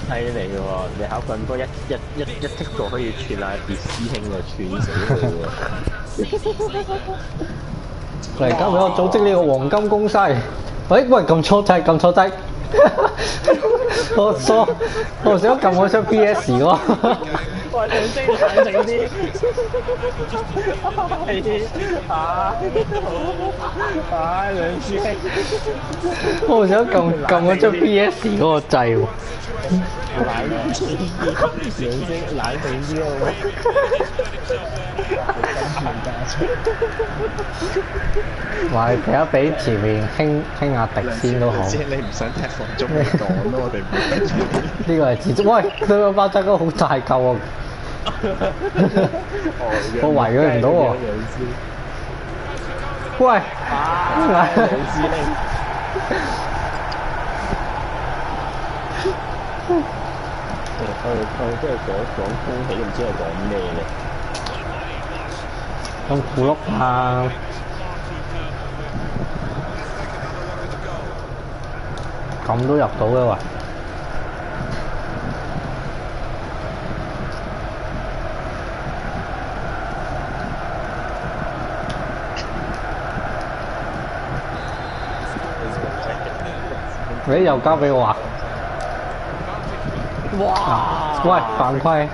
犀利喎！你考棍波一剔過可以串下葉師兄啊，串死佢喎！嚟交俾我組織呢個黃金攻勢。喂，撳錯掣，撳錯掣。我想撳嗰出 PS 喎。喂，兩星冷靜啲。兩師兄。我想撳嗰出 PS 嗰個掣喎。冷靜啲，兩星冷靜啲好冇？話你俾一俾前面輕壓迪先都好。即係你唔想踢防中你講咯，我哋唔會。呢個係自足。喂，佢個爆炸嗰個好大嚿喎。我圍佢唔到喎。喂，兩師兄。佢即係講空氣，唔知係講咩咧？咁苦碌啊！咁都入到嘅喎。你又交俾我啊！哇！喂，犯規！